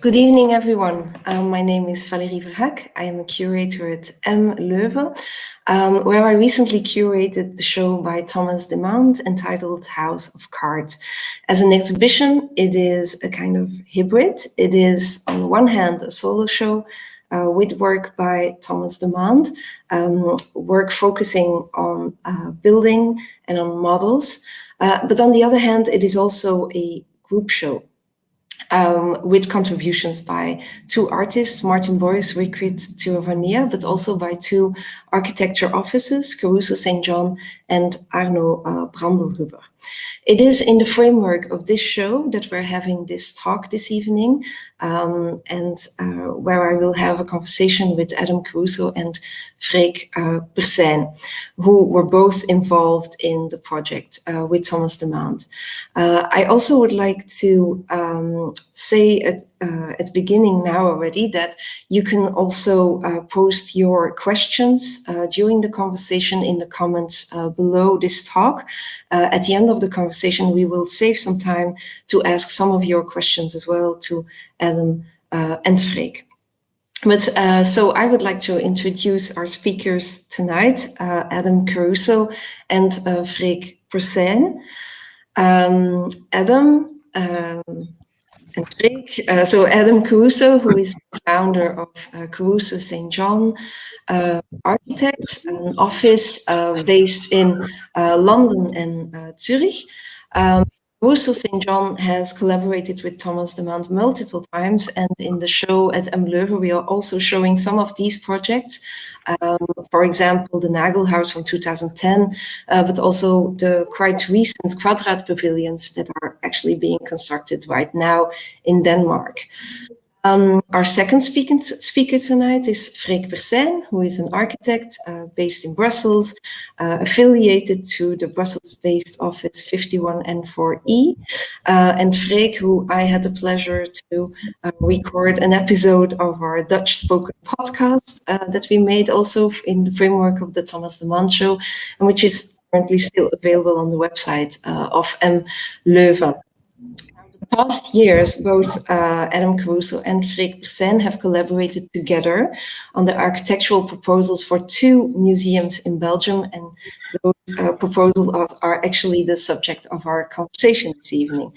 Good evening, everyone. My name is Valérie Verhaak. I am a curator at M. Leuven, where I recently curated the show by Thomas Demand entitled House of Cards. As an exhibition, it is a kind of hybrid. It is, on the one hand, a solo show with work by Thomas Demand, work focusing on building and on models. But on the other hand, it is also a group show. With contributions by two artists, Martin Boris, Rickrit Tirovania, but also by two architecture offices, Caruso St. John and Arno Brandelhuber. It is in the framework of this show that we're having this talk this evening, and where I will have a conversation with Adam Caruso and Freek Persyn, who were both involved in the project with Thomas Demand. I also would like to say at the beginning now already that you can also post your questions during the conversation in the comments below this talk. At the end of the conversation, we will save some time to ask some of your questions as well to Adam and Freek. But so I would like to introduce our speakers tonight, Adam Caruso and Freek Persyn. Adam and Freek. So Adam Caruso, who is the founder of Caruso St. John Architects, an office based in London and Zurich. Caruso St. John has collaborated with Thomas Demand multiple times, and in the show at M. Leuven, we are also showing some of these projects. For example, the Nagelhaus from 2010, but also the quite recent Quadrat pavilions that are actually being constructed right now in Denmark. Our second speaker tonight is Freek Persyn, who is an architect based in Brussels, affiliated to the Brussels-based office 51N4E. And Freek, who I had the pleasure to record an episode of our Dutch spoken podcast that we made also in the framework of the Thomas Demand show, and which is currently still available on the website of M. Leuven. Past years, both Adam Caruso and Freek Persyn have collaborated together on the architectural proposals for two museums in Belgium, and those proposals are actually the subject of our conversation this evening.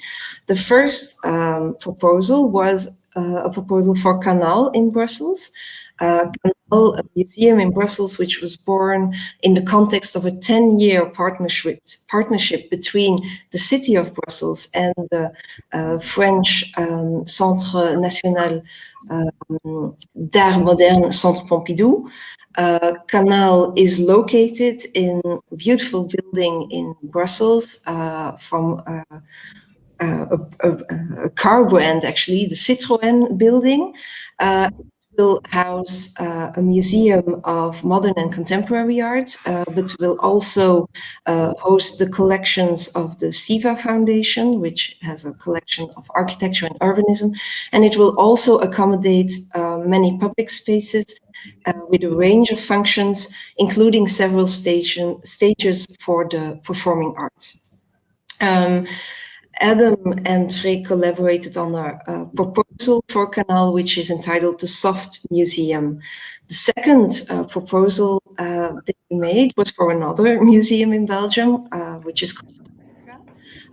The first proposal was a proposal for Canal in Brussels. Canal, a museum in Brussels, which was born in the context of a 10-year partnership between the city of Brussels and the French Centre National d'Art Moderne, Centre Pompidou. Canal is located in a beautiful building in Brussels from a car brand, actually, the Citroën building. Will house a museum of modern and contemporary art, but will also host the collections of the SIVA Foundation, which has a collection of architecture and urbanism. And it will also accommodate many public spaces with a range of functions, including several stages for the performing arts. Adam and Freek collaborated on a proposal for Canal, which is entitled The Soft Museum. The second proposal that we made was for another museum in Belgium, which is called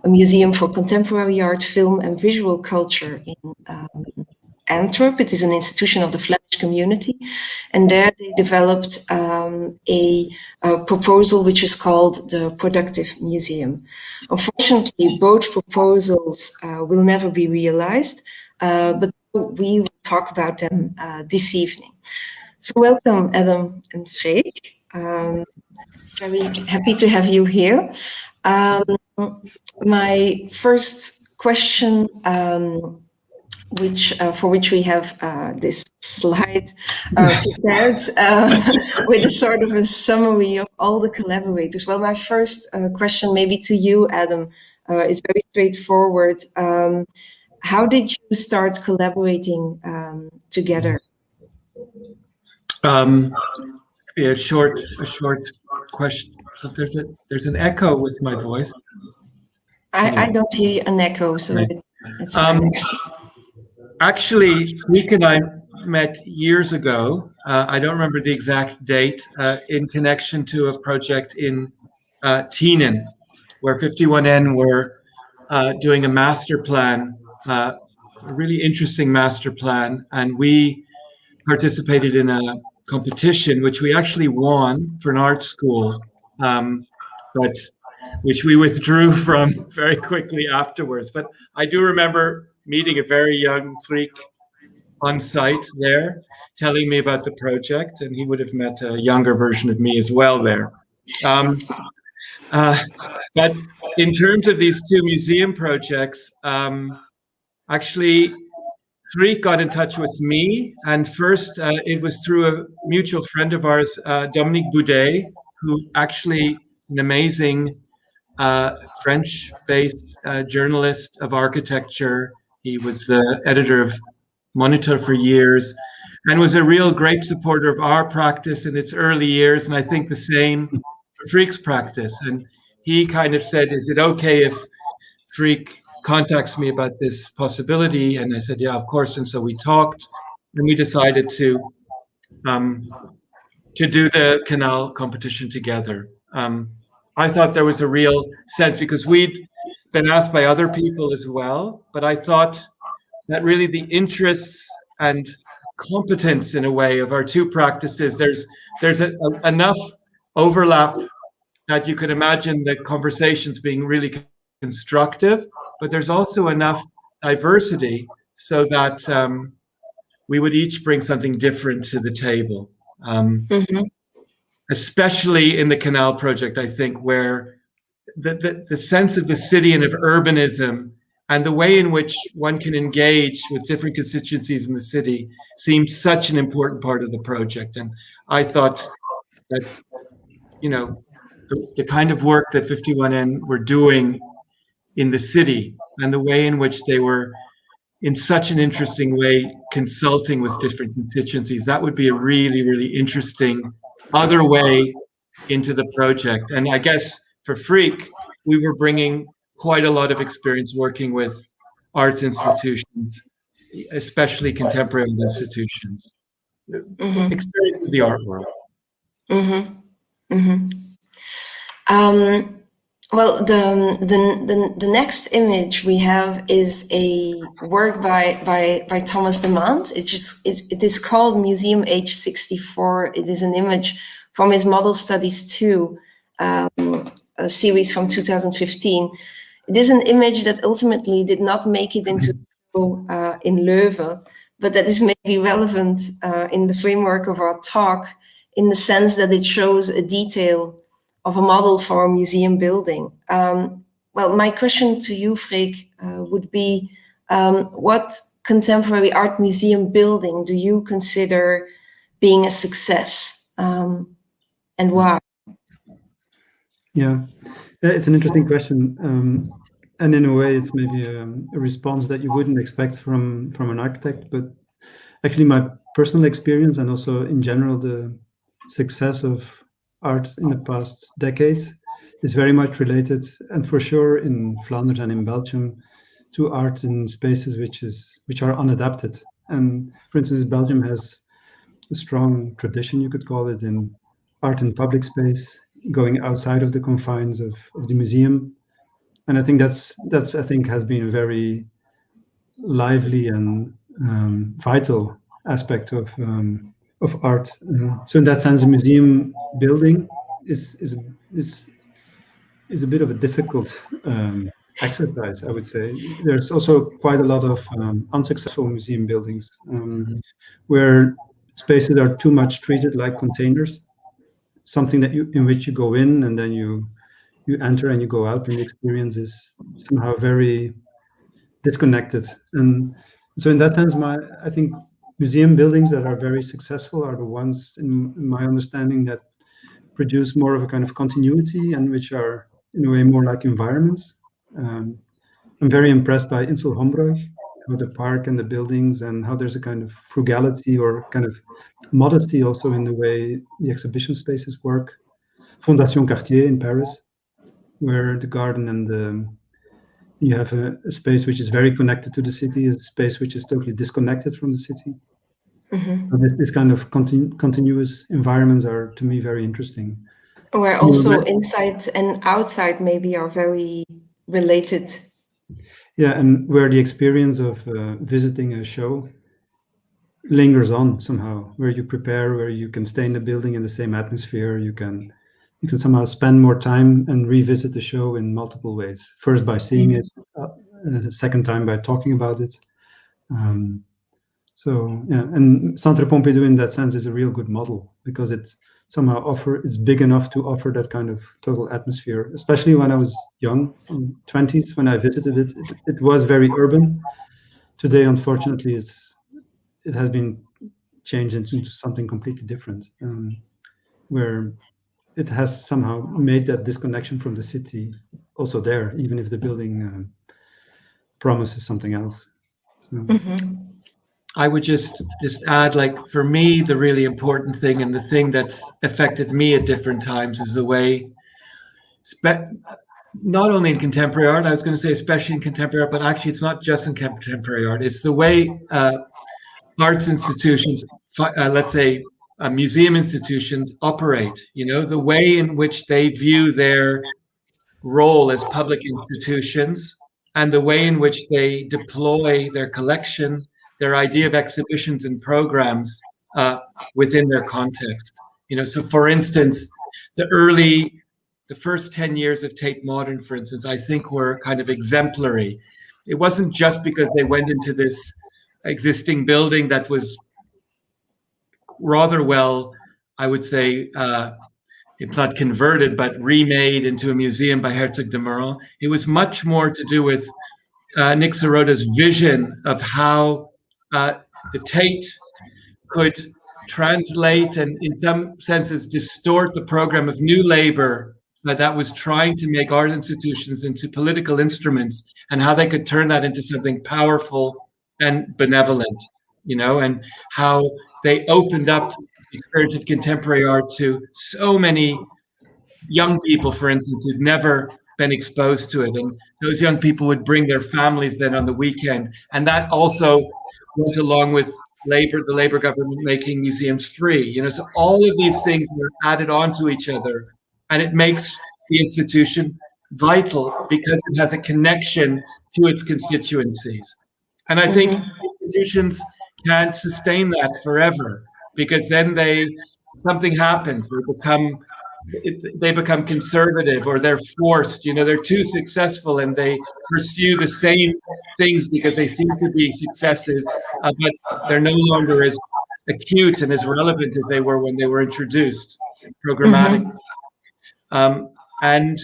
a museum for contemporary art, film and visual culture in Antwerp. It is an institution of the Flemish community, and there they developed a proposal which is called the Productive Museum. Unfortunately, both proposals will never be realized, but we will talk about them this evening. So welcome, Adam and Freek. Very happy to have you here. My first question, for which we have this slide prepared with a sort of a summary of all the collaborators. Well, my first question maybe to you, Adam, is very straightforward. How did you start collaborating together? A short question. So there's an echo with my voice. I don't hear an echo, so it's fine. actually, Freek and I met years ago. I don't remember the exact date, in connection to a project in Tienen, where 51N were doing a master plan, a really interesting master plan, and we participated in a competition which we actually won for an art school, but which we withdrew from very quickly afterwards. But I do remember meeting a very young Freak on site there, telling me about the project, and he would have met a younger version of me as well there. Um, uh, but in terms of these two museum projects, actually, Freek got in touch with me, and first it was through a mutual friend of ours, Dominique Boudet, who actually an amazing French-based journalist of architecture. He was the editor of Monitor for years, and was a real great supporter of our practice in its early years, and I think the same for Freek's practice. And he kind of said, "Is it okay if Freek contacts me about this possibility?" And I said, "Yeah, of course." And so we talked, and we decided to do the canal competition together. I thought there was a real sense, because we'd been asked by other people as well, but I thought that really the interests and competence, in a way, of our two practices, there's enough overlap that you could imagine the conversations being really constructive, but there's also enough diversity so that we would each bring something different to the table. Especially in the canal project, I think, where the sense of the city and of urbanism and the way in which one can engage with different constituencies in the city seems such an important part of the project. And I thought that, the kind of work that 51N were doing in the city, and the way in which they were, in such an interesting way, consulting with different constituencies, that would be a really, really interesting other way into the project. And I guess for Freek, we were bringing quite a lot of experience working with arts institutions, especially contemporary institutions, experience of the art world. Well, the next image we have is a work by Thomas Demand. It is called Museum Age 64. It is an image from his Model Studies 2 a series from 2015. It is an image that ultimately did not make it into in Leuven, but that is maybe relevant in the framework of our talk, in the sense that it shows a detail of a model for a museum building. Well, my question to you, Freek, would be, what contemporary art museum building do you consider being a success, and why? Yeah, it's an interesting question. And in a way, it's maybe a response that you wouldn't expect from an architect, but actually my personal experience, and also in general, the success of art in the past decades is very much related, and for sure in Flanders and in Belgium, to art in spaces which are unadapted. And for instance, Belgium has a strong tradition, you could call it, in art in public space, going outside of the confines of the museum. And I think that's I think has been a very lively and vital aspect of art. So in that sense, a museum building is a bit of a difficult exercise, I would say. There's also quite a lot of unsuccessful museum buildings where spaces are too much treated like containers, something that in which you go in and then you enter and you go out, and the experience is somehow very disconnected. And so in that sense, I think museum buildings that are very successful are the ones, in my understanding, that produce more of a kind of continuity and which are in a way more like environments. I'm very impressed by Insel Hombruch, how the park and the buildings, and how there's a kind of frugality or kind of modesty also in the way the exhibition spaces work. Fondation Cartier in Paris, where the garden and You have a space which is very connected to the city, a space which is totally disconnected from the city. So this kind of continuous environments are, to me, very interesting. Where also inside and outside maybe are very related. Yeah, and where the experience of visiting a show lingers on somehow, where you prepare, where you can stay in the building in the same atmosphere, you can somehow spend more time and revisit the show in multiple ways. First by seeing it, the second time by talking about it. So yeah, and Centre Pompidou in that sense is a real good model because it somehow it's big enough to offer that kind of total atmosphere. Especially when I was young, in 20s, when I visited it, it was very urban. Today, unfortunately, it has been changed into something completely different, where it has somehow made that disconnection from the city also there, even if the building promises something else. I would just add, like, for me, the really important thing and the thing that's affected me at different times is the way, not only in contemporary art, I was going to say especially in contemporary art, but actually it's not just in contemporary art. It's the way arts institutions, let's say museum institutions, operate. You know, the way in which they view their role as public institutions and the way in which they deploy their collection, their idea of exhibitions and programs within their context. You know, so for instance, the first 10 years of Tate Modern, for instance, I think were kind of exemplary. It wasn't just because they went into this existing building that was rather well, I would say, it's not converted, but remade into a museum by Herzog de Meuron. It was much more to do with Nick Sirota's vision of how the Tate could translate and in some senses distort the program of New Labour that was trying to make art institutions into political instruments, and how they could turn that into something powerful and benevolent, you know, and how they opened up the experience of contemporary art to so many young people, for instance, who'd never been exposed to it. And those young people would bring their families then on the weekend. And that also went along with the Labour government making museums free. You know, so all of these things are added onto each other, and it makes the institution vital because it has a connection to its constituencies. And I think institutions can't sustain that forever, because then something happens. They become conservative, or they're forced, you know, they're too successful and they pursue the same things because they seem to be successes, but they're no longer as acute and as relevant as they were when they were introduced programmatically. And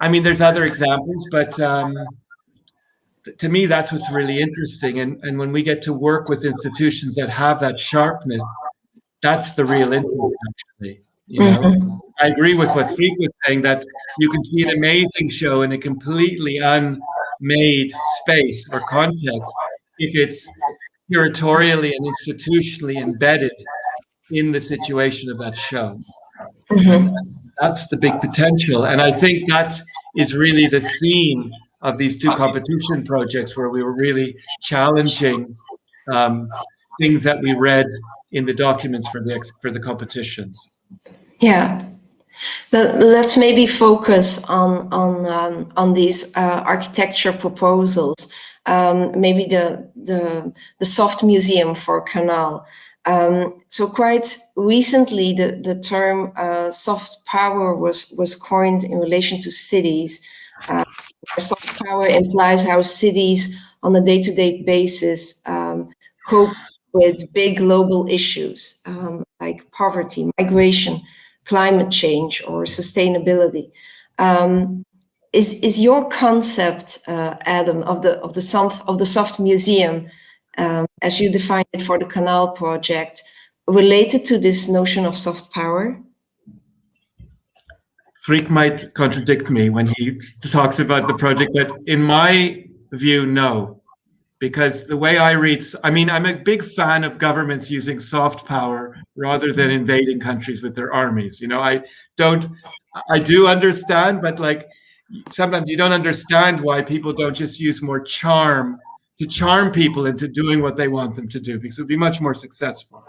I mean, there's other examples, but to me, that's what's really interesting. And when we get to work with institutions that have that sharpness, that's the real interest, actually. You know, I agree with what Freek was saying, that you can see an amazing show in a completely unmade space or context if it's curatorially and institutionally embedded in the situation of that show. That's the big potential. And I think that is really the theme of these two competition projects, where we were really challenging things that we read in the documents for the competitions. Yeah, let's maybe focus on these architecture proposals. Maybe the soft museum for Canal. So quite recently, the term soft power was coined in relation to cities. Soft power implies how cities on a day-to-day basis cope with big global issues like poverty, migration, climate change, or sustainability. Is your concept, Adam, of the soft museum, as you define it for the Canal project, related to this notion of soft power? Freek might contradict me when he talks about the project, but in my view, no. Because the way I read, I mean, I'm a big fan of governments using soft power rather than invading countries with their armies. You know, I do understand, but like, sometimes you don't understand why people don't just use more charm to charm people into doing what they want them to do, because it would be much more successful.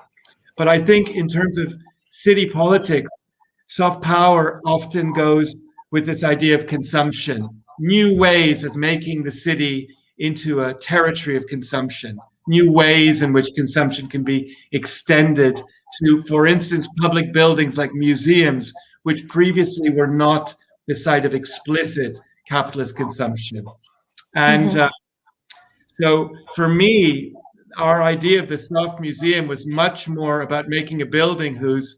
But I think in terms of city politics, soft power often goes with this idea of consumption, new ways of making the city into a territory of consumption, new ways in which consumption can be extended to, for instance, public buildings like museums, which previously were not the site of explicit capitalist consumption. And so for me, our idea of the soft museum was much more about making a building whose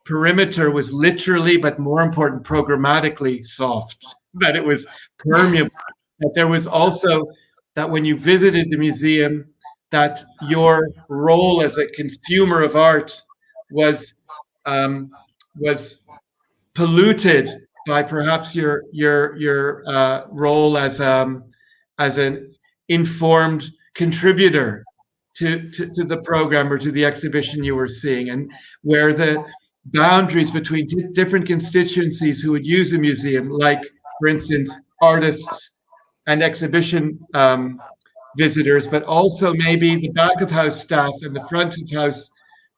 perimeter was literally, but more important, programmatically soft, that it was permeable, that there was also, that when you visited the museum, that your role as a consumer of art was was polluted by perhaps your role as an informed contributor to the program or to the exhibition you were seeing, and where the boundaries between different constituencies who would use a museum, like, for instance, artists and exhibition visitors, but also maybe the back of house staff and the front of house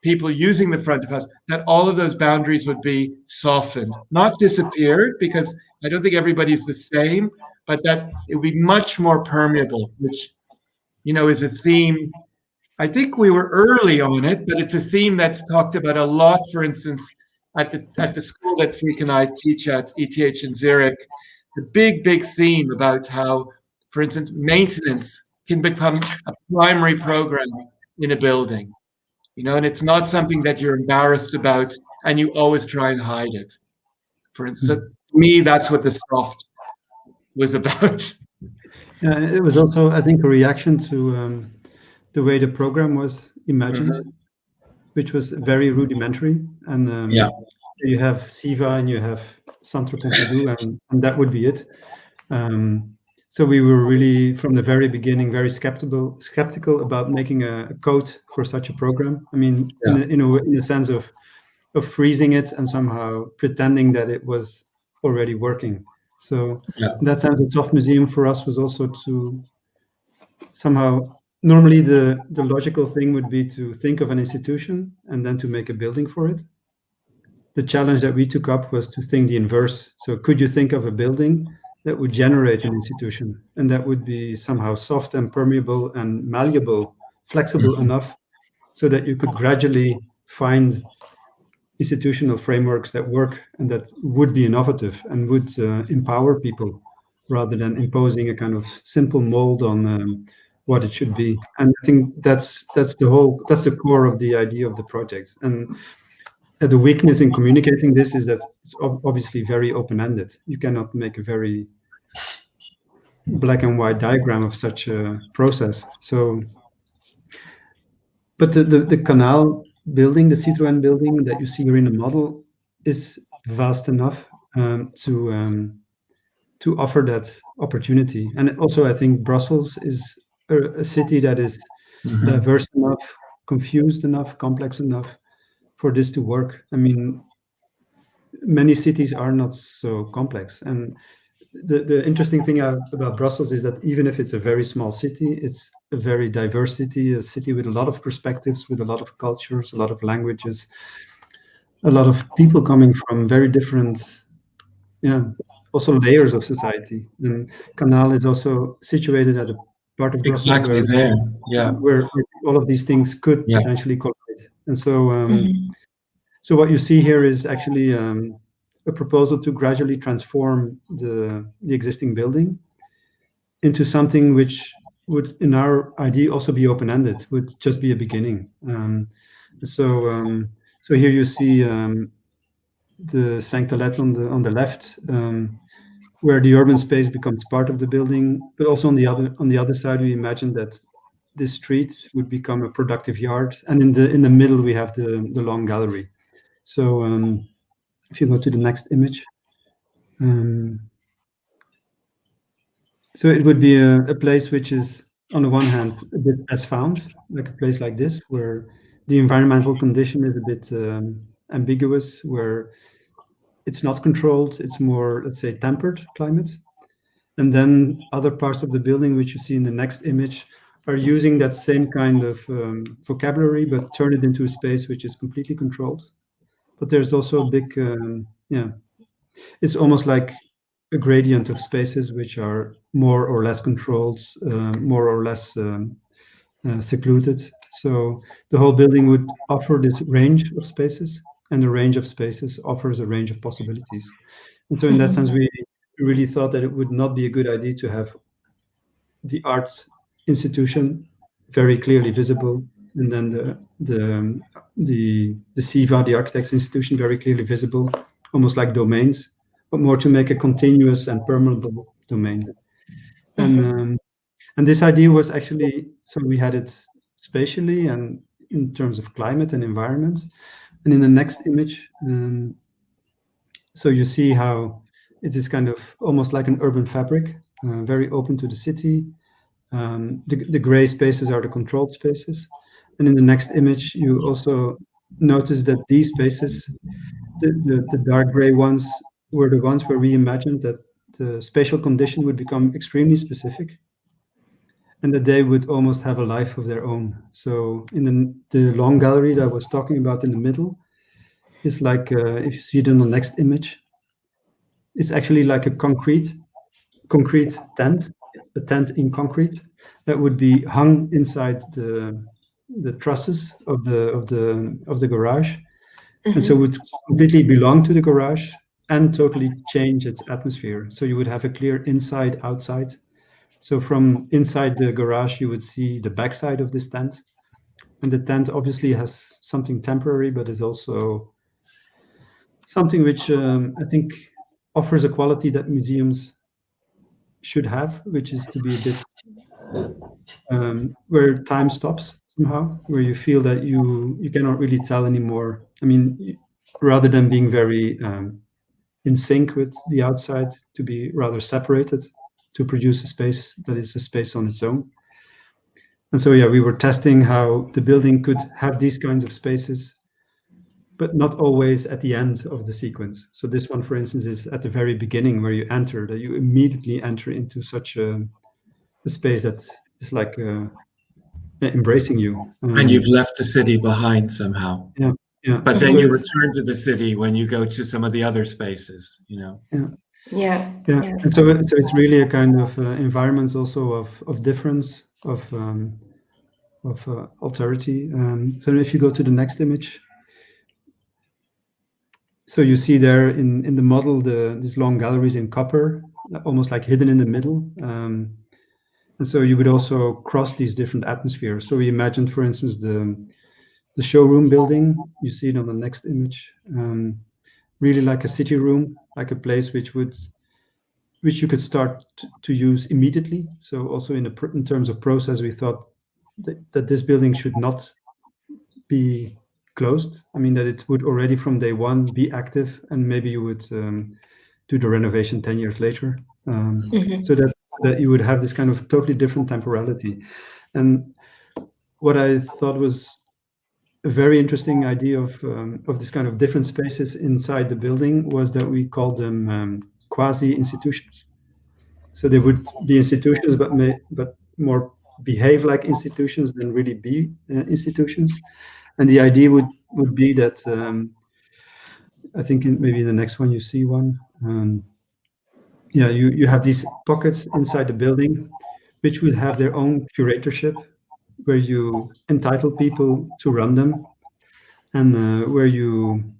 people using the front of house, that all of those boundaries would be softened, not disappeared, because I don't think everybody's the same, but that it would be much more permeable, which, is a theme. I think we were early on it, but it's a theme that's talked about a lot, for instance, at the school that Freek and I teach at ETH in Zurich. The big theme about how, for instance, maintenance can become a primary program in a building, and it's not something that you're embarrassed about and you always try and hide it. For instance, so to me, that's what the soft was about. Yeah, it was also, I think, a reaction to the way the program was imagined, which was very rudimentary. And you have Siva and you have Centre Pompidou, and that would be it. So we were really, from the very beginning, very skeptical about making a code for such a program. I mean, in the sense of freezing it and somehow pretending that it was already working. So in that sense, the soft museum for us was also to somehow, normally the logical thing would be to think of an institution and then to make a building for it. The challenge that we took up was to think the inverse. So could you think of a building that would generate an institution, and that would be somehow soft and permeable and malleable, flexible enough so that you could gradually find institutional frameworks that work and that would be innovative and would empower people rather than imposing a kind of simple mold on what it should be. And I think that's the core of the idea of the project. And the weakness in communicating this is that it's obviously very open-ended. You cannot make a very black and white diagram of such a process. So, but the canal building, the Citroën building that you see here in the model, is vast enough to offer that opportunity. And also, I think Brussels is a city that is diverse enough, confused enough, complex enough for this to work. I mean, many cities are not so complex. And the interesting thing about Brussels is that even if it's a very small city, it's a very diverse city, a city with a lot of perspectives, with a lot of cultures, a lot of languages, a lot of people coming from very different, also layers of society. And Canal is also situated at a part of Brussels where all of these things could potentially collide. And so, so what you see here is actually a proposal to gradually transform the existing building into something which would, in our idea, also be open-ended, would just be a beginning. So here you see the Sainte-Alette on the left, where the urban space becomes part of the building, but also on the other side, we imagine that this street would become a productive yard, and in the middle we have the long gallery. So if you go to the next image, so it would be a place which is, on the one hand, a bit as found, like a place like this, where the environmental condition is a bit ambiguous, where it's not controlled, it's more, let's say, tempered climate. And then other parts of the building, which you see in the next image, are using that same kind of vocabulary, but turn it into a space which is completely controlled. But there's also a big, it's almost like a gradient of spaces which are more or less controlled, more or less secluded. So the whole building would offer this range of spaces, and the range of spaces offers a range of possibilities. And so in that sense, we really thought that it would not be a good idea to have the art institution very clearly visible, and then the SIVA, the architects institution, very clearly visible, almost like domains, but more to make a continuous and permeable domain. And this idea was actually, so we had it spatially and in terms of climate and environment. And in the next image, so you see how it is kind of almost like an urban fabric, very open to the city. The gray spaces are the controlled spaces. And in the next image, you also notice that these spaces, the dark gray ones, were the ones where we imagined that the spatial condition would become extremely specific and that they would almost have a life of their own. So in the long gallery that I was talking about in the middle is like, if you see it in the next image, it's actually like a concrete tent, a tent in concrete that would be hung inside the trusses of the garage, and so would completely belong to the garage and totally change its atmosphere. So you would have a clear inside outside. So from inside the garage, you would see the backside of this tent, and the tent obviously has something temporary, but is also something which I think offers a quality that museums should have, which is to be a bit where time stops somehow, where you feel that you cannot really tell anymore. I mean, rather than being very in sync with the outside, to be rather separated, to produce a space that is a space on its own. And so, yeah, we were testing how the building could have these kinds of spaces, but not always at the end of the sequence. So this one, for instance, is at the very beginning where you enter, that you immediately enter into such a space that is like embracing you. And you've left the city behind somehow. Yeah, yeah. But then you return to the city when you go to some of the other spaces, you know. Yeah. And so it's really a kind of environments also of difference, of alterity. So if you go to the next image, so you see there in the model these long galleries in copper, almost like hidden in the middle. And so you would also cross these different atmospheres. So we imagined, for instance, the showroom building. You see it on the next image. Really like a city room, like a place which you could start to use immediately. So also in terms of process, we thought that this building should not be closed. I mean, that it would already from day one be active, and maybe you would do the renovation 10 years later. So that you would have this kind of totally different temporality. And what I thought was a very interesting idea of this kind of different spaces inside the building was that we called them quasi institutions. So they would be institutions, but more behave like institutions than really be institutions. And the idea would be that I think maybe in the next one you see one. You have these pockets inside the building, which would have their own curatorship, where you entitle people to run them, and where you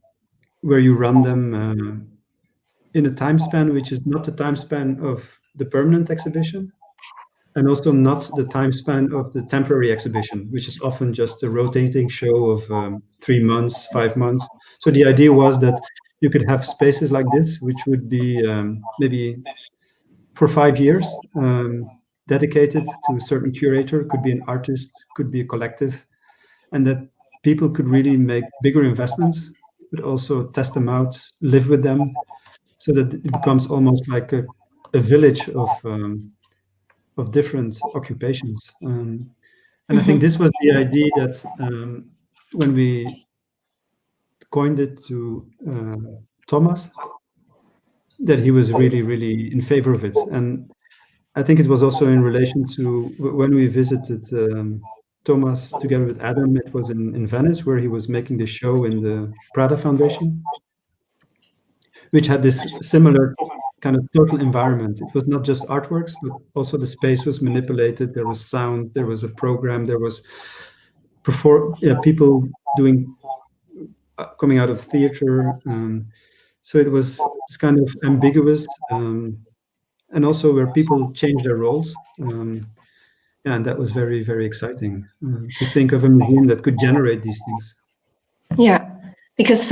run them in a time span which is not the time span of the permanent exhibition, and also not the time span of the temporary exhibition, which is often just a rotating show of 3 months, 5 months. So the idea was that you could have spaces like this, which would be maybe for 5 years, dedicated to a certain curator, could be an artist, could be a collective, and that people could really make bigger investments, but also test them out, live with them, so that it becomes almost like a village of different occupations. And I think this was the idea that when we coined it to Thomas, that he was really, really in favor of it. And I think it was also in relation to when we visited Thomas together with Adam. It was in Venice, where he was making the show in the Prada Foundation, which had this similar kind of total environment. It was not just artworks, but also the space was manipulated. There was sound, there was a program, there was people doing coming out of theater. So it was this kind of ambiguous, and also where people changed their roles. And that was very, very exciting to think of a museum that could generate these things. Yeah, because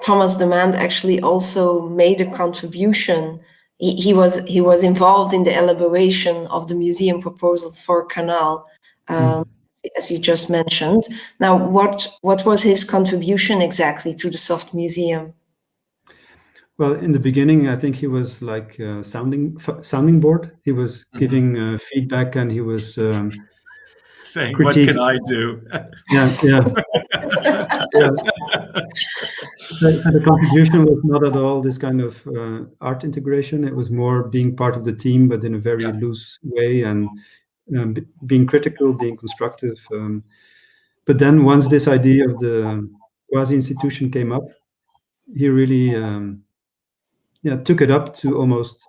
Thomas Demand actually also made a contribution. He was involved in the elaboration of the museum proposal for Canal, as you just mentioned. Now, what was his contribution exactly to the Soft Museum? Well, in the beginning, I think he was like sounding board. He was giving feedback, and he was saying, "What can I do?" Yeah. The contribution was not at all this kind of art integration. It was more being part of the team, but in a very loose way, and being critical, being constructive. But then once this idea of the Quasi institution came up, he really took it up to almost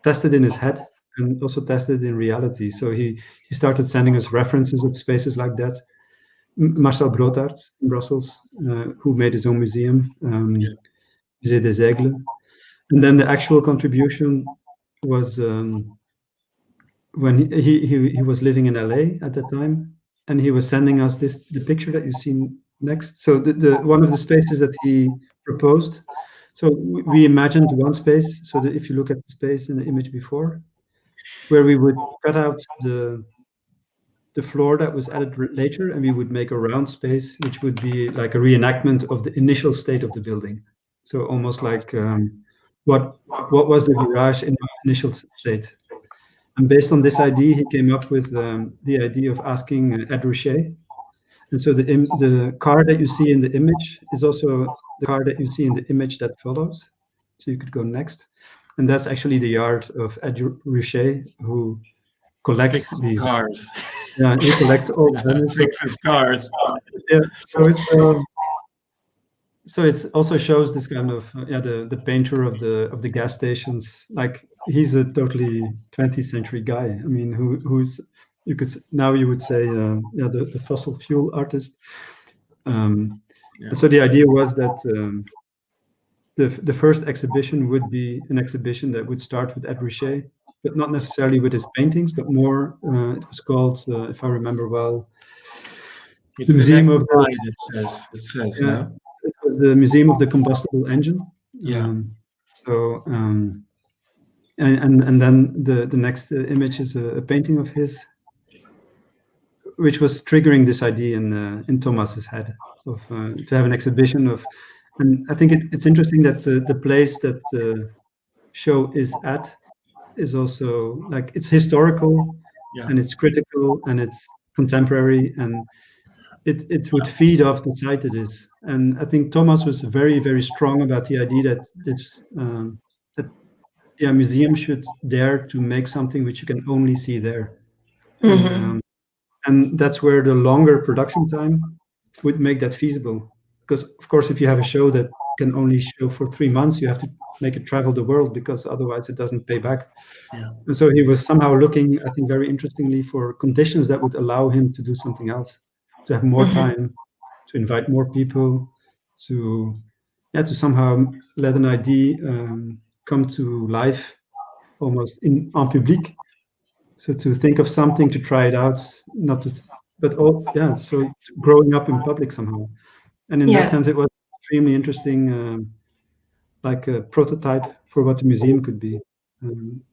test it in his head and also test it in reality. So he started sending us references of spaces like that. Marcel Broodtaerts in Brussels, who made his own museum, Musée des Aigles. And then the actual contribution was when he was living in LA at that time, and he was sending us the picture that you see next. So the one of the spaces that he proposed. So we imagined one space. So that if you look at the space in the image before, where we would cut out the floor that was added later, and we would make a round space, which would be like a reenactment of the initial state of the building. So almost like what was the garage in the initial state. And based on this idea, he came up with the idea of asking Ed Ruscha. And so the car that you see in the image is also the car that you see in the image that follows. So you could go next. And that's actually the yard of Ed Ruscha, who collects these cars. Yeah, he collects all the fixes cars. Yeah, so it also shows this kind of the painter of the gas stations. Like he's a totally 20th century guy. I mean, who's you would say the fossil fuel artist. So the idea was that the first exhibition would be an exhibition that would start with Ed Ruscha, but not necessarily with his paintings, but more. It was called, if I remember well, it's the Museum of the. It says no. It was the Museum of the Combustible Engine. Yeah. And then the next image is a painting of his, which was triggering this idea in Thomas's head of to have an exhibition of. And I think it's interesting that the place that the show is at is also like it's historical, and it's critical, and it's contemporary, and it would feed off the site it is. And I think Thomas was very, very strong about the idea that museum should dare to make something which you can only see there. And that's where the longer production time would make that feasible. Because of course, if you have a show that can only show for 3 months, you have to make it travel the world, because otherwise it doesn't pay back. And so he was somehow looking, I think, very interestingly for conditions that would allow him to do something else, to have more time, to invite more people, to somehow let an idea come to life almost en public. So to think of something, to try it out, so growing up in public somehow. And in that sense, it was extremely interesting, like a prototype for what the museum could be,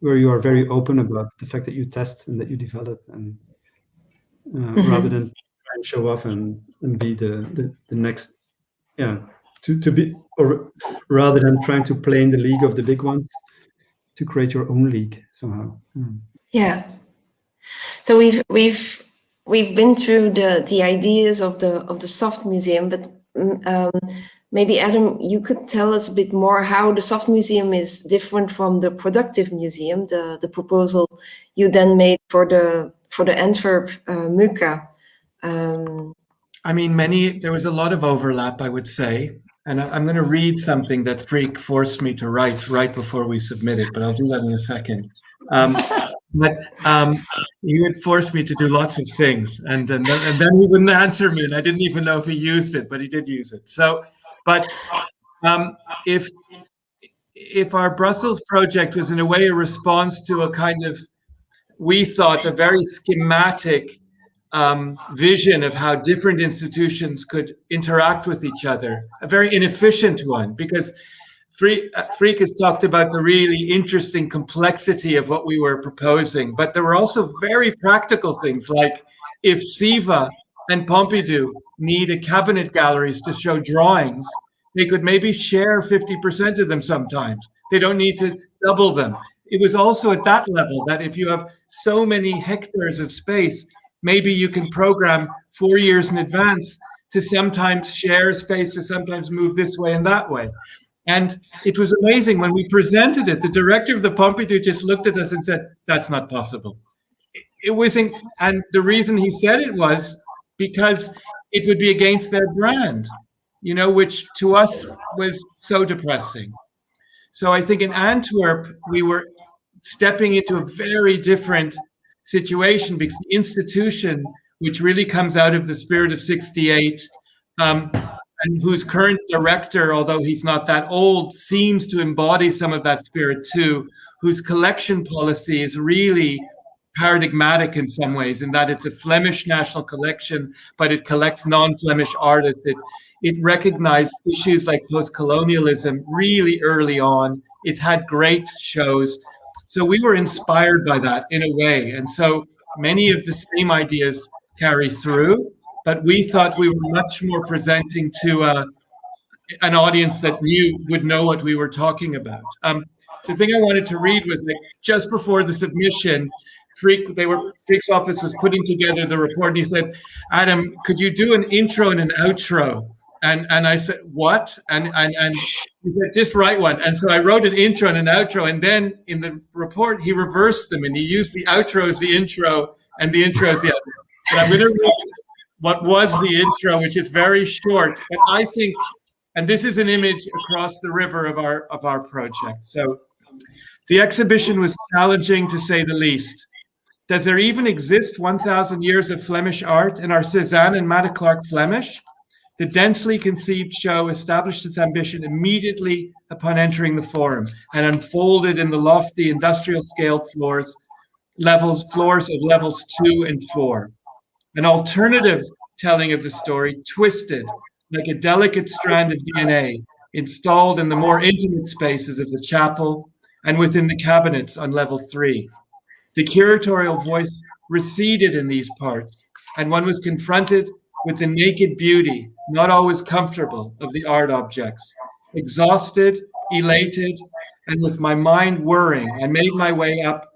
where you are very open about the fact that you test and that you develop, and rather than try and show off and be the next, to be, or rather than trying to play in the league of the big ones, to create your own league somehow. Yeah. So we've been through the ideas of the Soft Museum, but maybe Adam, you could tell us a bit more how the soft museum is different from the productive museum, the proposal you then made for the Antwerp MUCA. I mean, there was a lot of overlap, I would say. And I'm going to read something that Freek forced me to write right before we submitted, but I'll do that in a second. But he would force me to do lots of things, and then he wouldn't answer me, and I didn't even know if he used it, but he did use it. So, but if our Brussels project was in a way a response to a kind of, we thought, a very schematic vision of how different institutions could interact with each other, a very inefficient one, because Freek has talked about the really interesting complexity of what we were proposing, but there were also very practical things, like if SIVA and Pompidou need a cabinet galleries to show drawings, they could maybe share 50% of them sometimes. They don't need to double them. It was also at that level that if you have so many hectares of space, maybe you can program 4 years in advance to sometimes share space, to sometimes move this way and that way. And it was amazing when we presented it, the director of the Pompidou just looked at us and said, that's not possible. It wasn't, and the reason he said it was because it would be against their brand, you know, which to us was so depressing. So I think in Antwerp, we were stepping into a very different situation, because the institution, which really comes out of the spirit of 68, and whose current director, although he's not that old, seems to embody some of that spirit too, whose collection policy is really paradigmatic in some ways, in that it's a Flemish national collection, but it collects non-Flemish artists. It recognized issues like post-colonialism really early on. It's had great shows. So we were inspired by that in a way. And so many of the same ideas carry through, but we thought we were much more presenting to an audience that would know what we were talking about. The thing I wanted to read was that just before the submission, Freek's office was putting together the report, and he said, Adam, could you do an intro and an outro? And I said, what? And he said, just write one. And so I wrote an intro and an outro, and then in the report, he reversed them, and he used the outro as the intro, and the intro as the outro. But I'm going to read what was the intro, which is very short, but I think, and this is an image across the river of our project. So the exhibition was challenging, to say the least. Does there even exist 1,000 years of Flemish art in our Cézanne and Matta Clark Flemish? The densely conceived show established its ambition immediately upon entering the forum and unfolded in the lofty industrial scale floors of levels 2 and 4. An alternative telling of the story, twisted like a delicate strand of DNA, installed in the more intimate spaces of the chapel and within the cabinets on level 3. The curatorial voice receded in these parts, and one was confronted with the naked beauty, not always comfortable, of the art objects. Exhausted, elated, and with my mind whirring, I made my way up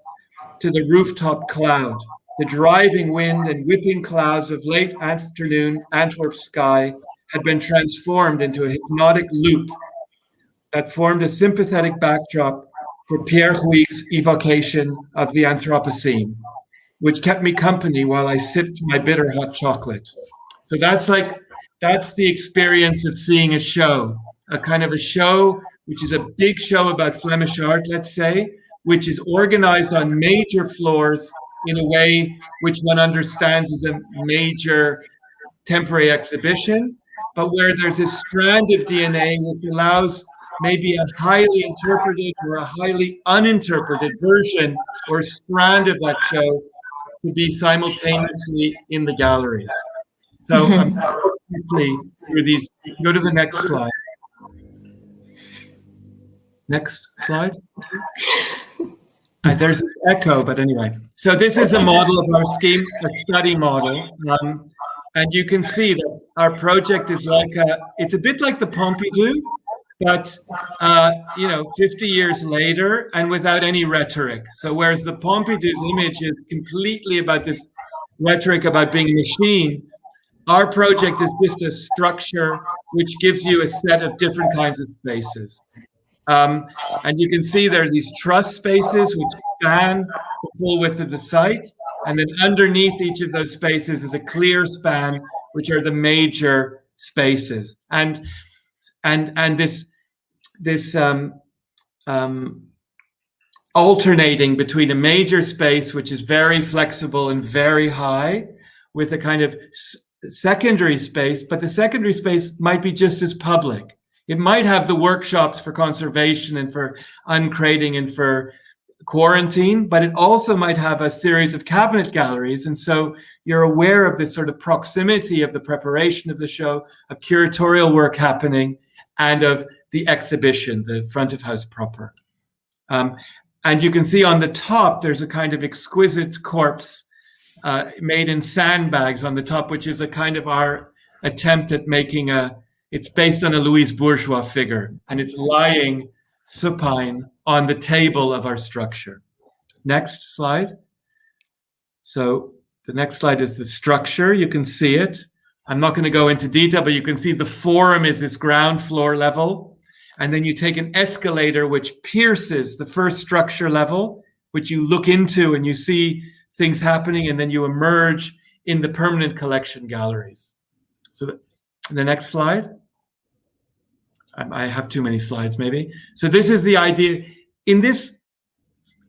to the rooftop cloud. The driving wind and whipping clouds of late afternoon Antwerp sky had been transformed into a hypnotic loop that formed a sympathetic backdrop for Pierre Huyg's evocation of the Anthropocene, which kept me company while I sipped my bitter hot chocolate. So that's the experience of seeing a show, a kind of a show, which is a big show about Flemish art, let's say, which is organized on major floors in a way which one understands as a major temporary exhibition, but where there's a strand of DNA which allows maybe a highly interpreted or a highly uninterpreted version or strand of that show to be simultaneously in the galleries. So I'm quickly through these. Go to the next slide. Next slide. There's this echo, but anyway. So this is a model of our scheme, a study model. And you can see that our project is it's a bit like the Pompidou, but 50 years later and without any rhetoric. So whereas the Pompidou's image is completely about this rhetoric about being a machine, our project is just a structure which gives you a set of different kinds of spaces. And you can see there are these truss spaces which span the full width of the site. And then underneath each of those spaces is a clear span, which are the major spaces. And this alternating between a major space, which is very flexible and very high, with a kind of secondary space, but the secondary space might be just as public. It might have the workshops for conservation and for uncrating and for quarantine, but it also might have a series of cabinet galleries. And so you're aware of this sort of proximity of the preparation of the show, of curatorial work happening, and of the exhibition, the front of house proper. And you can see on the top, there's a kind of exquisite corpse made in sandbags on the top, which is a kind of our attempt at making it's based on a Louise Bourgeois figure, and it's lying supine on the table of our structure. Next slide. So the next slide is the structure. You can see it. I'm not going to go into detail, but you can see the forum is this ground floor level. And then you take an escalator which pierces the first structure level, which you look into and you see things happening, and then you emerge in the permanent collection galleries. So the next slide. I have too many slides, maybe. So this is the idea. In this,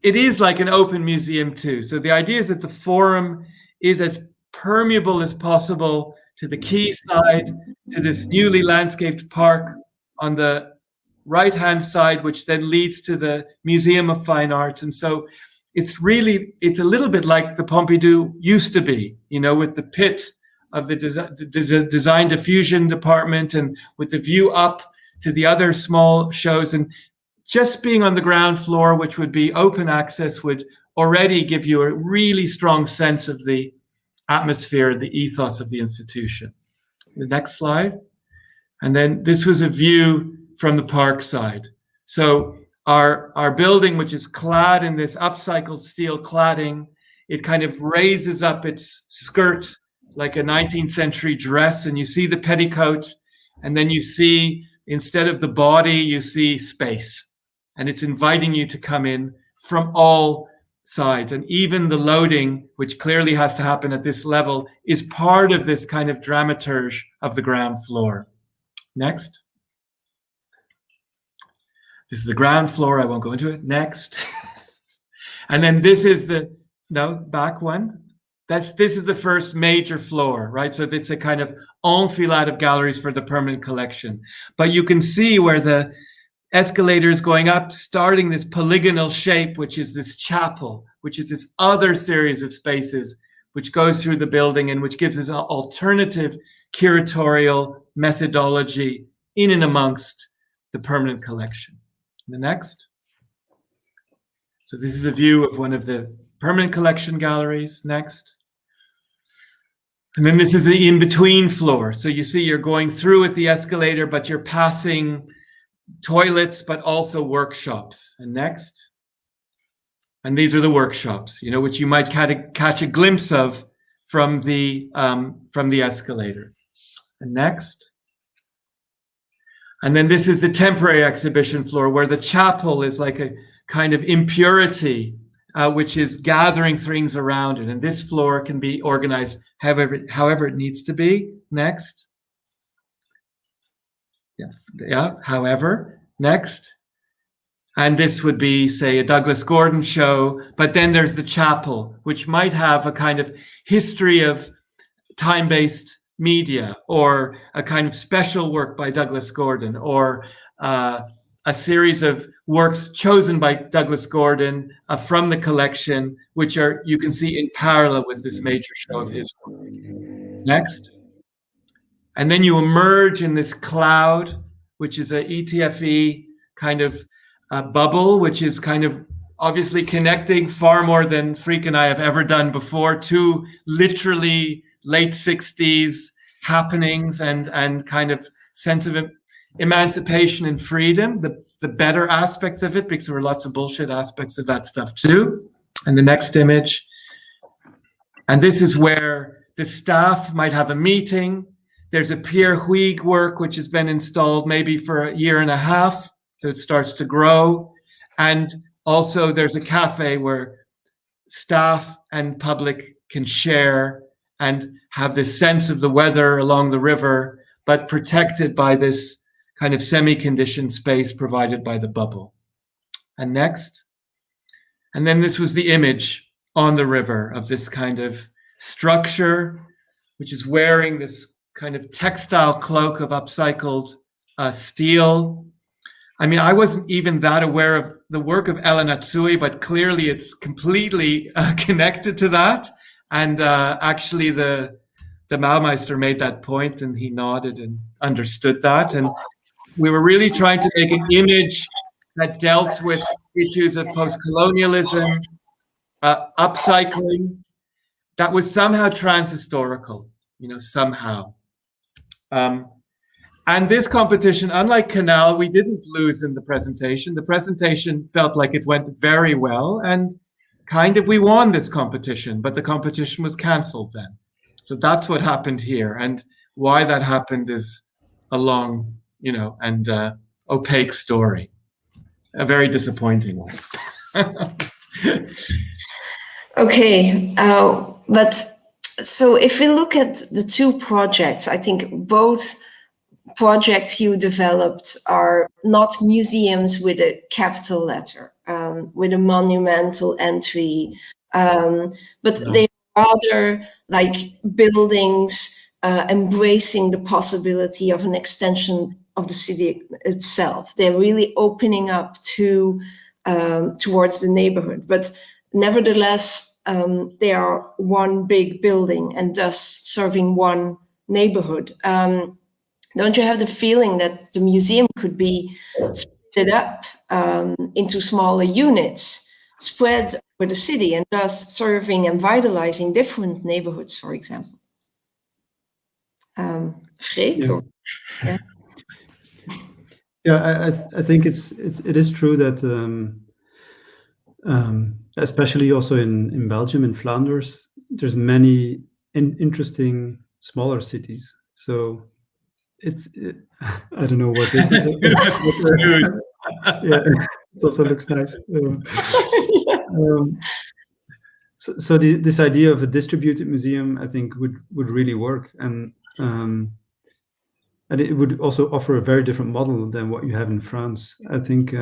it is like an open museum too. So the idea is that the forum is as permeable as possible to the quay side, to this newly landscaped park on the right-hand side, which then leads to the Museum of Fine Arts. And so it's a little bit like the Pompidou used to be, with the pit of the design diffusion department and with the view up to the other small shows. And just being on the ground floor, which would be open access, would already give you a really strong sense of the atmosphere and the ethos of the institution. The next slide. And then this was a view from the park side. So our building, which is clad in this upcycled steel cladding, it kind of raises up its skirt like a 19th century dress, and you see the petticoat, and then you see, instead of the body, you see space. And it's inviting you to come in from all sides. And even the loading, which clearly has to happen at this level, is part of this kind of dramaturge of the ground floor. Next. This is the ground floor. I won't go into it. Next. And then this is back one. This is the first major floor, right? So it's a kind of enfilade of galleries for the permanent collection. But you can see where the escalator is going up, starting this polygonal shape, which is this chapel, which is this other series of spaces, which goes through the building and which gives us an alternative curatorial methodology in and amongst the permanent collection. The next. So this is a view of one of the permanent collection galleries. Next. And then this is the in-between floor. So you see you're going through with the escalator, but you're passing toilets, but also workshops. And next. And these are the workshops, which you might catch a glimpse of from the escalator. And next. And then this is the temporary exhibition floor, where the chapel is like a kind of impurity, which is gathering things around it. And this floor can be organized however it needs to be. Next. However. Next. And this would be, say, a Douglas Gordon show. But then there's the chapel, which might have a kind of history of time-based media, or a kind of special work by Douglas Gordon, or a series of works chosen by Douglas Gordon from the collection, which you can see in parallel with this major show of his work. Next. And then you emerge in this cloud, which is a ETFE kind of bubble, which is kind of obviously connecting far more than Freek and I have ever done before to literally late 60s happenings and kind of sense of emancipation and freedom, the better aspects of it, because there were lots of bullshit aspects of that stuff too. And the next image. And this is where the staff might have a meeting. There's a Pier Huig work, which has been installed maybe for a year and a half. So it starts to grow. And also there's a cafe where staff and public can share and have this sense of the weather along the river, but protected by this kind of semi-conditioned space provided by the bubble. And next. And then this was the image on the river of this kind of structure, which is wearing this kind of textile cloak of upcycled steel. I mean, I wasn't even that aware of the work of Ellen Atsui, but clearly it's completely connected to that. And actually the Maumeister made that point and he nodded and understood that. And we were really trying to make an image that dealt with issues of post-colonialism, upcycling, that was somehow trans-historical, somehow. And this competition, unlike Canal, we didn't lose in the presentation. The presentation felt like it went very well, and kind of we won this competition, but the competition was cancelled then. So that's what happened here, and why that happened is a long, and opaque story. A very disappointing one. Okay, but so if we look at the two projects, I think both projects you developed are not museums with a capital letter, with a monumental entry, but they're rather like buildings embracing the possibility of an extension of the city itself. They're really opening up to towards the neighborhood, but nevertheless, they are one big building and thus serving one neighborhood. Don't you have the feeling that the museum could be split up into smaller units, spread over the city, and thus serving and vitalizing different neighborhoods, for example? Freek? Yeah. Yeah. Yeah, I think it is true that especially also in Belgium, in Flanders, there's many interesting smaller cities. So I don't know what this is. Yeah, it also looks nice. So this idea of a distributed museum, I think, would really work, and it would also offer a very different model than what you have in France. I think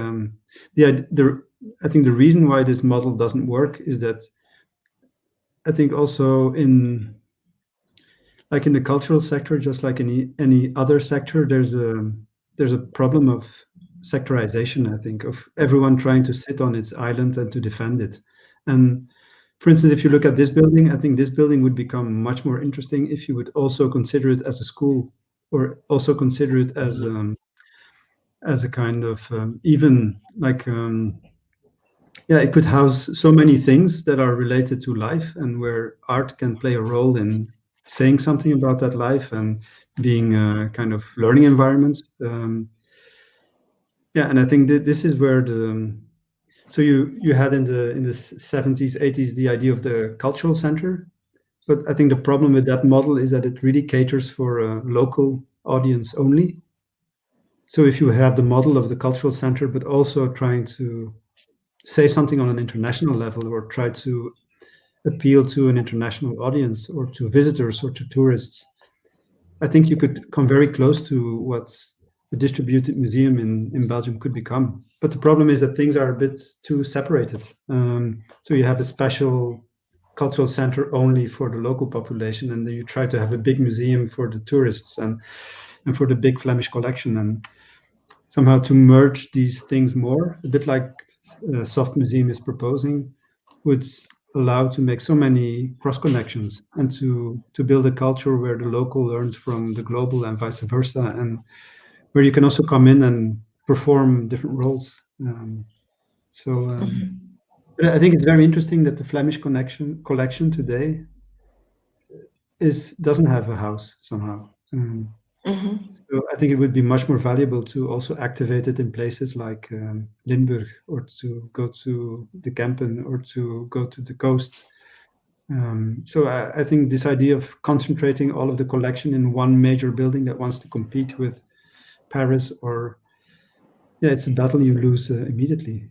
I think the reason why this model doesn't work is that I think also in the cultural sector, just like any other sector, there's a problem of sectorization, I think, of everyone trying to sit on its island and to defend it. And for instance, if you look at this building, I think this building would become much more interesting if you would also consider it as a school, or also consider it as a kind of even like it could house so many things that are related to life, and where art can play a role in saying something about that life and being a kind of learning environment. And I think that this is where so you had in the 70s, 80s the idea of the cultural center, but I think the problem with that model is that it really caters for a local audience only. So if you have the model of the cultural center, but also trying to say something on an international level, or try to appeal to an international audience, or to visitors, or to tourists, I think you could come very close to what a distributed museum in Belgium could become. But the problem is that things are a bit too separated. So you have a special cultural center only for the local population, and then you try to have a big museum for the tourists and for the big Flemish collection, and somehow to merge these things more, a bit like Soft Museum is proposing, would allow to make so many cross connections, and to build a culture where the local learns from the global and vice versa, and where you can also come in and perform different roles. But I think it's very interesting that the Flemish collection today doesn't have a house somehow. So I think it would be much more valuable to also activate it in places like Limburg, or to go to the Kempen, or to go to the coast, So I think this idea of concentrating all of the collection in one major building that wants to compete with Paris, or it's a battle you lose immediately.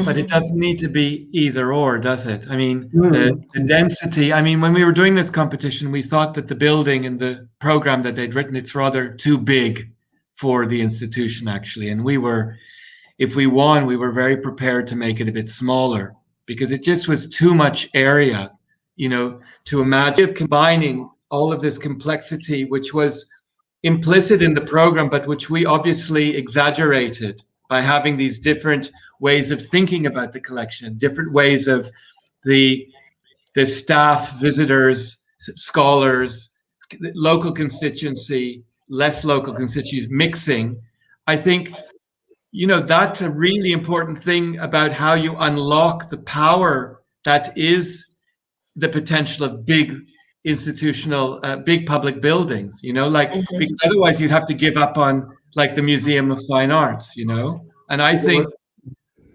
But it doesn't need to be either or, does it? I mean, No, the density. I mean, when we were doing this competition, we thought that the building and the program that they'd written, it's rather too big for the institution, actually. And if we won, we were very prepared to make it a bit smaller because it just was too much area, to imagine combining all of this complexity, which was implicit in the program, but which we obviously exaggerated by having these different ways of thinking about the collection, different ways of the staff, visitors, scholars, local constituency, less local constituencies mixing. I think, that's a really important thing about how you unlock the power that is the potential of big institutional, big public buildings, because otherwise you'd have to give up on like the Museum of Fine Arts, And I think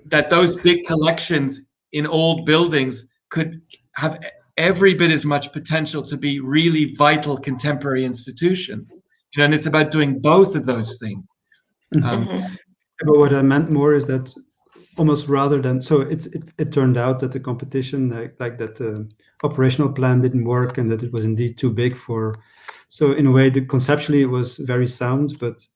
that those big collections in old buildings could have every bit as much potential to be really vital contemporary institutions. And it's about doing both of those things. But what I meant more is that almost rather than, so it turned out that the competition, like that operational plan didn't work and that it was indeed too big for, so in a way, conceptually it was very sound, but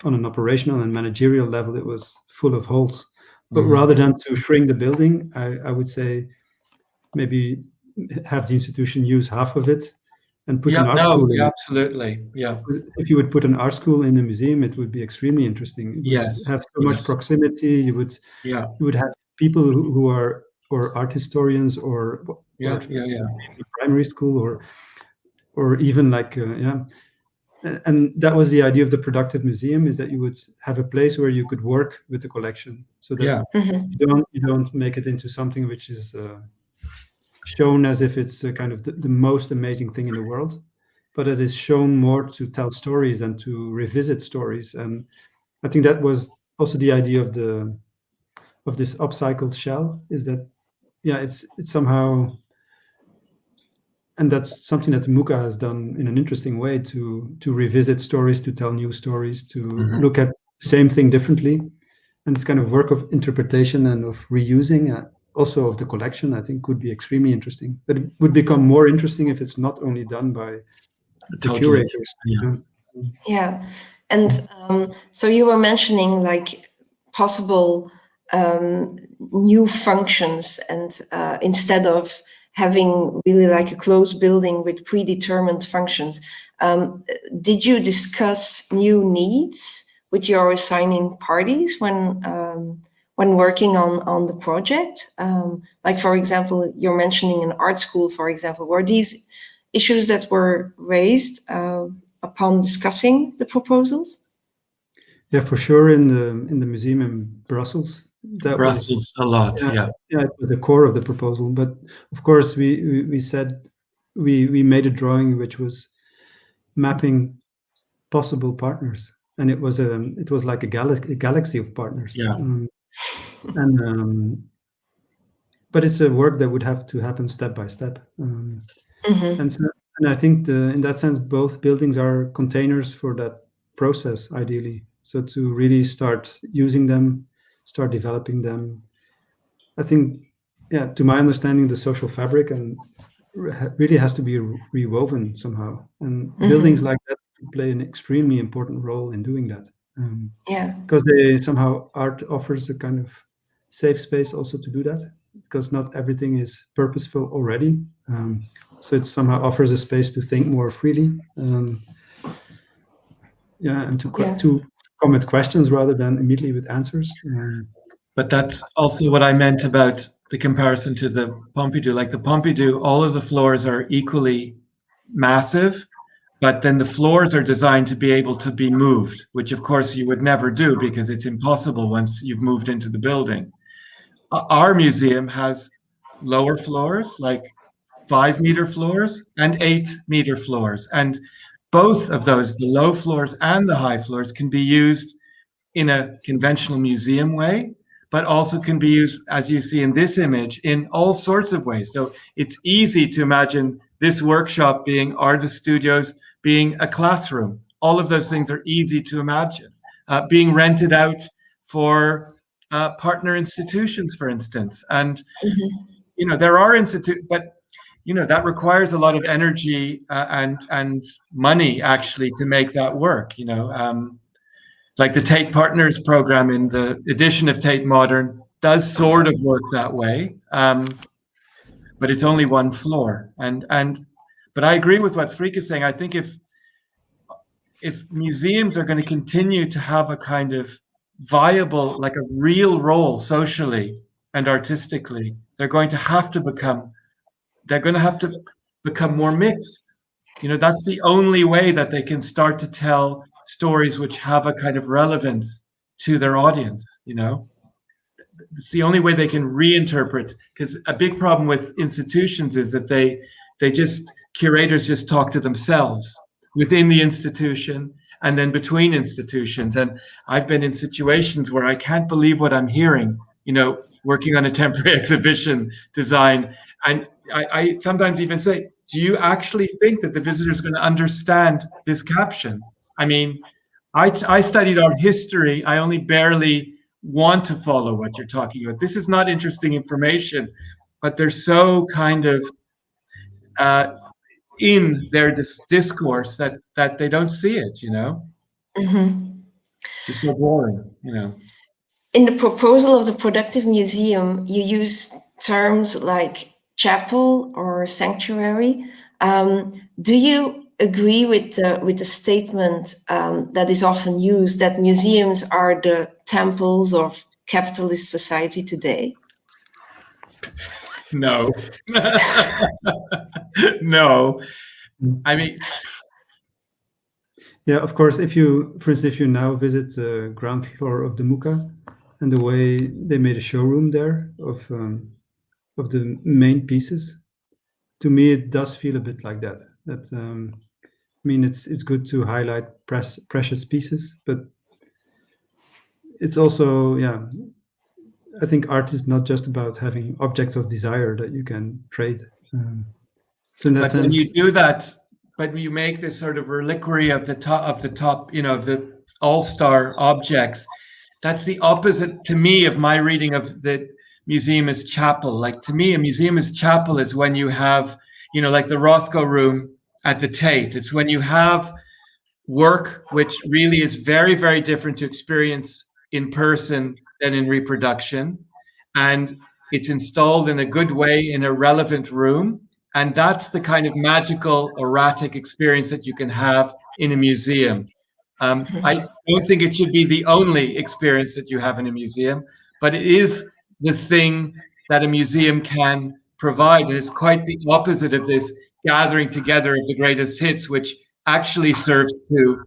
on an operational and managerial level, it was full of holes. But rather than to shrink the building, I would say maybe have the institution use half of it and put an art school in. Absolutely. Yeah. If you would put an art school in a museum, it would be extremely interesting. It would have so much proximity. You would have people who are or art historians or primary school or even like and that was the idea of the productive museum, is that you would have a place where you could work with the collection, so that you don't make it into something which is shown as if it's kind of the most amazing thing in the world, but it is shown more to tell stories and to revisit stories. And I think that was also the idea of this upcycled shell, is that it's somehow, and that's something that Muka has done in an interesting way, to revisit stories, to tell new stories, to look at the same thing differently. And this kind of work of interpretation and of reusing also of the collection, I think, could be extremely interesting. But it would become more interesting if it's not only done by the curators. Yeah. And so you were mentioning like possible new functions, and instead of having really like a closed building with predetermined functions, did you discuss new needs with your assigning parties when working on the project? Like, for example, you're mentioning an art school, for example. Were these issues that were raised upon discussing the proposals? Yeah, for sure. In the museum in Brussels, was a lot. Yeah, it was the core of the proposal. But of course, we said we made a drawing which was mapping possible partners, and it was like a galaxy of partners. Yeah. But it's a work that would have to happen step by step. And I think in that sense, both buildings are containers for that process, ideally. So to really start using them, start developing them. I think, to my understanding, the social fabric and really has to be rewoven somehow. And buildings like that play an extremely important role in doing that. Because art offers a kind of safe space also to do that, because not everything is purposeful already. So it somehow offers a space to think more freely, and to come with questions rather than immediately with answers. But that's also what I meant about the comparison to the Pompidou. Like the Pompidou, all of the floors are equally massive, but then the floors are designed to be able to be moved, which of course you would never do because it's impossible once you've moved into the building. Our museum has lower floors, like 5-meter floors and 8-meter floors. And both of those, the low floors and the high floors, can be used in a conventional museum way, but also can be used, as you see in this image, in all sorts of ways. So it's easy to imagine this workshop being artist studios, being a classroom. All of those things are easy to imagine. Being rented out for partner institutions, for instance. And, there are institutes, but, that requires a lot of energy and money, actually, to make that work, like the Tate Partners program in the edition of Tate Modern does sort of work that way, but it's only one floor. But I agree with what Freek is saying. I think if museums are going to continue to have a kind of viable, like a real role socially and artistically, they're going to have to become more mixed. That's the only way that they can start to tell stories which have a kind of relevance to their audience. It's the only way they can reinterpret, because a big problem with institutions is that curators just talk to themselves within the institution and then between institutions. And I've been in situations where I can't believe what I'm hearing, working on a temporary exhibition design. And I sometimes even say, do you actually think that the visitor is going to understand this caption? I mean, I studied art history. I only barely want to follow what you're talking about. This is not interesting information, but they're so kind of in their discourse that they don't see it, It's so boring, In the proposal of the productive museum, you use terms like chapel or sanctuary. Do you agree with the statement that is often used that museums are the temples of capitalist society today? No. No. I mean, yeah, of course, for instance, if you now visit the ground floor of the Muka and the way they made a showroom there of the main pieces, to me it does feel a bit like that. I mean, it's good to highlight precious pieces, but it's also, yeah, I think art is not just about having objects of desire that you can trade. So in that but sense, when you do that, but you make this sort of reliquary of the top, of the all-star objects, that's the opposite to me of my reading of the museum as chapel. Like, to me, a museum as chapel is when you have, like the Roscoe Room at the Tate. It's when you have work which really is very, very different to experience in person than in reproduction, and it's installed in a good way in a relevant room. And that's the kind of magical, erratic experience that you can have in a museum. I don't think it should be the only experience that you have in a museum, but it is the thing that a museum can provide. And it's quite the opposite of this gathering together of the greatest hits, which actually serves to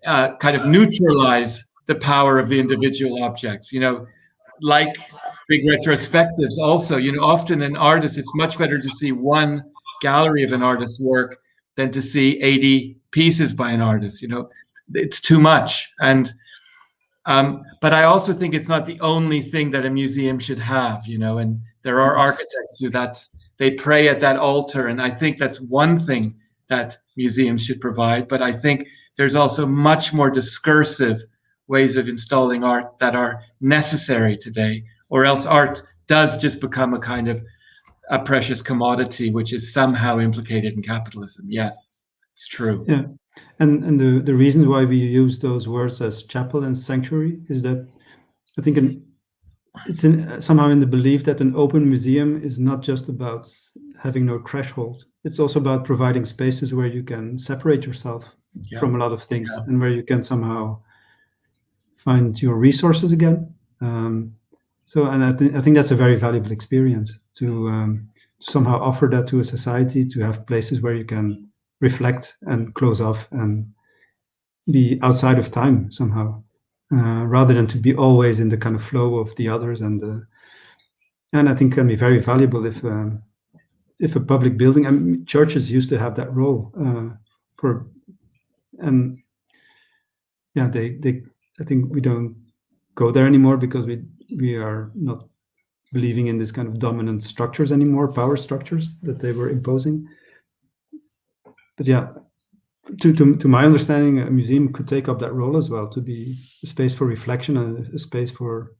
kind of neutralize the power of the individual objects. Like big retrospectives also, often an artist, it's much better to see one gallery of an artist's work than to see 80 pieces by an artist. It's too much. And but I also think it's not the only thing that a museum should have, and there are architects who they pray at that altar. And I think that's one thing that museums should provide. But I think there's also much more discursive ways of installing art that are necessary today, or else art does just become a kind of a precious commodity, which is somehow implicated in capitalism. Yes, it's true. Yeah, and the reason why we use those words as chapel and sanctuary is that I think it's somehow in the belief that an open museum is not just about having no threshold. It's also about providing spaces where you can separate yourself from a lot of things, and where you can somehow find your resources again. And I think that's a very valuable experience to somehow offer that to a society, to have places where you can reflect and close off and be outside of time somehow, rather than to be always in the kind of flow of the others. And I think can be very valuable if a public building, and churches used to have that role I think we don't go there anymore because we we are not believing in this kind of dominant structures anymore, power structures that they were imposing. But yeah, to my understanding, a museum could take up that role as well, to be a space for reflection and a space for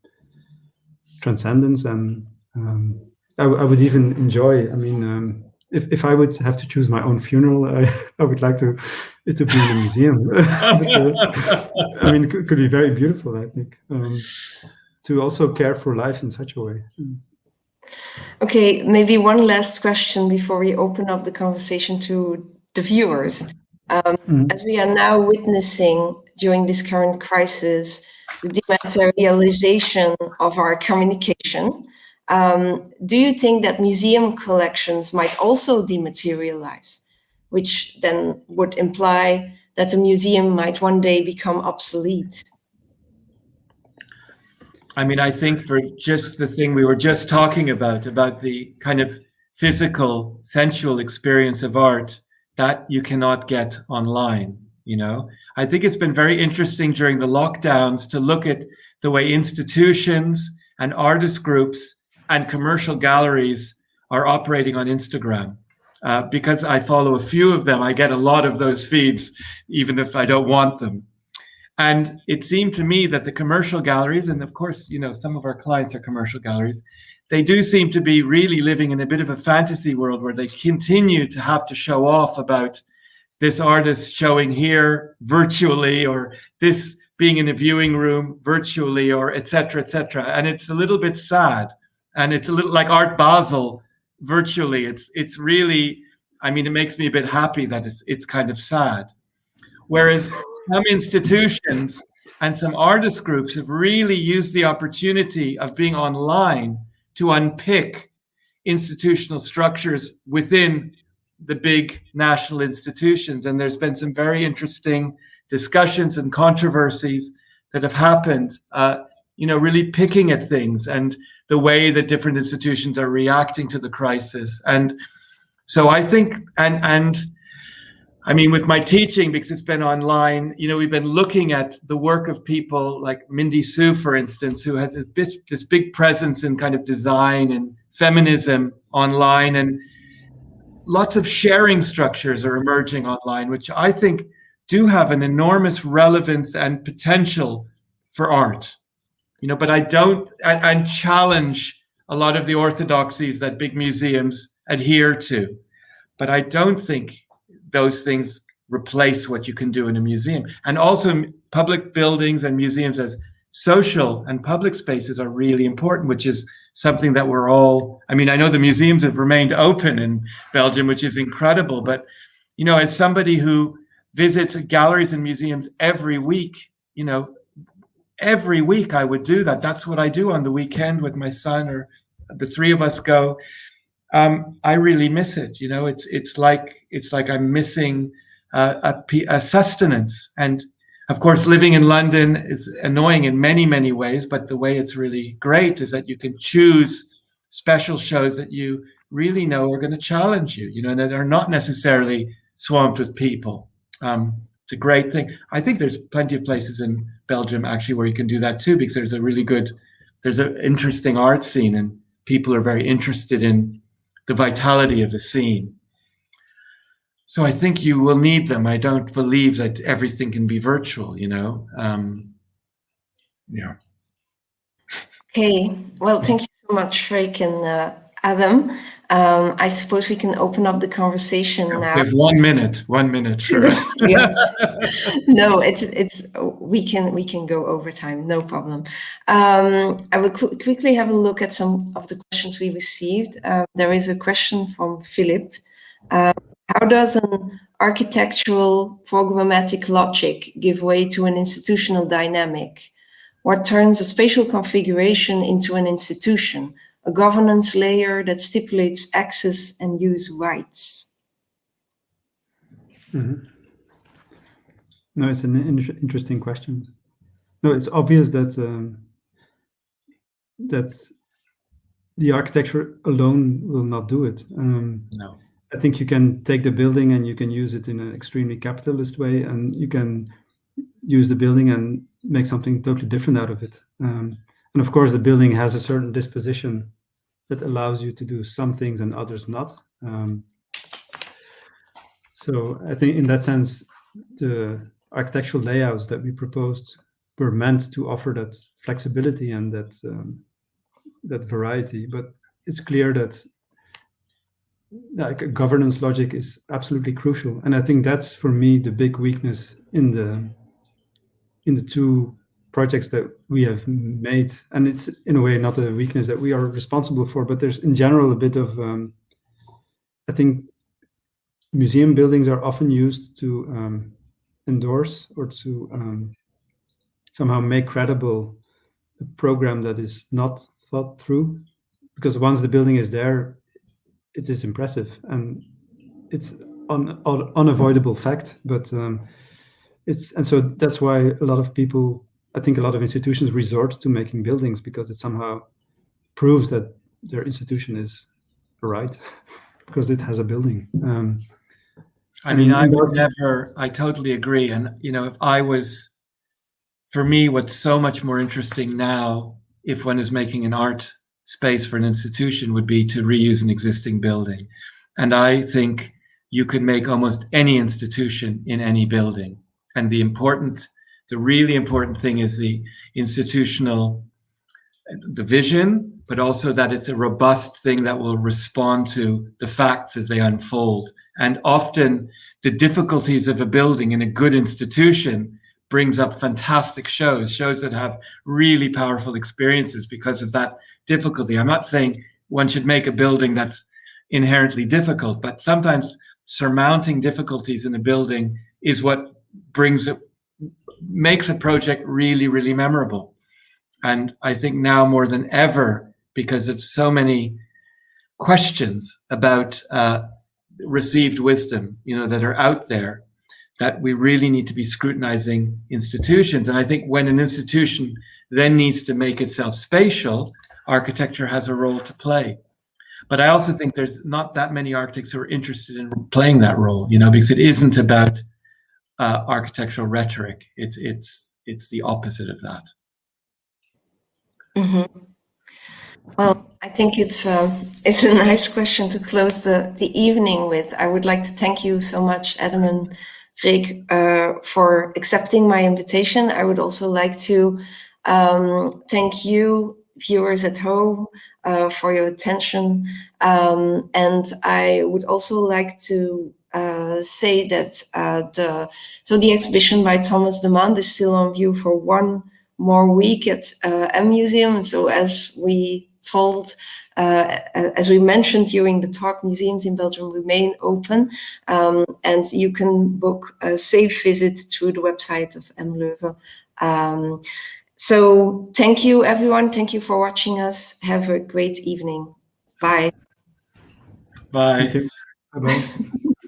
transcendence. And I would even enjoy, I mean, if I would have to choose my own funeral, I would like it to be in a museum. But, I mean, it could be very beautiful, I think, to also care for life in such a way. Okay, maybe one last question before we open up the conversation to the viewers. As we are now witnessing during this current crisis, the dematerialization of our communication, do you think that museum collections might also dematerialize, which then would imply that a museum might one day become obsolete? I mean, I think for just the thing we were just talking about the kind of physical, sensual experience of art, that you cannot get online, you know? I think it's been very interesting during the lockdowns to look at the way institutions and artist groups and commercial galleries are operating on Instagram. Because I follow a few of them, I get a lot of those feeds, even if I don't want them. And it seemed to me that the commercial galleries, and of course, you know, some of our clients are commercial galleries, they do seem to be really living in a bit of a fantasy world where they continue to have to show off about this artist showing here virtually, or this being in a viewing room virtually, or et cetera, et cetera. And it's a little bit sad. And it's a little like Art Basel virtually. It's really, I mean, it makes me a bit happy that it's kind of sad. Whereas some institutions and some artist groups have really used the opportunity of being online to unpick institutional structures within the big national institutions. And there's been some very interesting discussions and controversies that have happened, you know, really picking at things and the way that different institutions are reacting to the crisis. And so I think, and I mean, with my teaching, because it's been online, you know, we've been looking at the work of people like Mindy Sue, for instance, who has this big presence in kind of design and feminism online, and lots of sharing structures are emerging online, which I think do have an enormous relevance and potential for art, you know, but I don't, and challenge a lot of the orthodoxies that big museums adhere to, but I don't think those things replace what you can do in a museum. And also public buildings and museums as social and public spaces are really important, which is something that we're all, I mean, I know the museums have remained open in Belgium, which is incredible, but, you know, as somebody who visits galleries and museums every week, you know, every week I would do that. That's what I do on the weekend with my son, or the three of us go. I really miss it. You know, it's like I'm missing a sustenance. And of course, living in London is annoying in many, many ways. But the way it's really great is that you can choose special shows that you really know are going to challenge you, you know, and that are not necessarily swamped with people. It's a great thing. I think there's plenty of places in Belgium actually where you can do that too, because there's an interesting art scene and people are very interested in the vitality of the scene. So I think you will need them. I don't believe that everything can be virtual, you know? Yeah. Okay, well, thank you so much, Freek and Adam. I suppose we can open up the conversation now. We have 1 minute. 1 minute. Yeah. No, we can go over time, no problem. I will quickly have a look at some of the questions we received. There is a question from Philip. How does an architectural programmatic logic give way to an institutional dynamic? What turns a spatial configuration into an institution, a governance layer that stipulates access and use rights? Mm-hmm. No, it's an interesting question. No, it's obvious that that the architecture alone will not do it. No. I think you can take the building and you can use it in an extremely capitalist way, and you can use the building and make something totally different out of it. And of course, the building has a certain disposition that allows you to do some things and others not. So I think in that sense, the architectural layouts that we proposed were meant to offer that flexibility and that variety. But it's clear that like governance logic is absolutely crucial, and I think that's for me the big weakness in the two projects that we have made. And it's in a way not a weakness that we are responsible for, but there's in general a bit of I think museum buildings are often used to endorse or to somehow make credible a program that is not thought through, because once the building is there, it is impressive and it's unavoidable fact. But so that's why a lot of people, I think a lot of institutions resort to making buildings, because it somehow proves that their institution is right because it has a building. I mean, I totally agree. And, for me, what's so much more interesting now, if one is making an art space for an institution, would be to reuse an existing building. And I think you could make almost any institution in any building. And the really important thing is the institutional, the vision, but also that it's a robust thing that will respond to the facts as they unfold. And often the difficulties of a building in a good institution brings up fantastic shows that have really powerful experiences because of that difficulty. I'm not saying one should make a building that's inherently difficult, but sometimes surmounting difficulties in a building is what makes a project really, really memorable. And I think now more than ever, because of so many questions about received wisdom, that are out there, that we really need to be scrutinizing institutions. And I think when an institution then needs to make itself spatial, architecture has a role to play. But I also think there's not that many architects who are interested in playing that role, because it isn't about architectural rhetoric. It's the opposite of that. Mm-hmm. Well, I think it's a nice question to close the evening with. I would like to thank you so much, Adam and Freek, for accepting my invitation. I would also like to thank you, viewers at home, for your attention. And I would also like to say that the exhibition by Thomas Demand is still on view for one more week at M Museum. So as we mentioned during the talk, museums in Belgium remain open, and you can book a safe visit through the website of M Leuven. So thank you, everyone. Thank you for watching us. Have a great evening. Bye. Bye. Thank you. Bye-bye.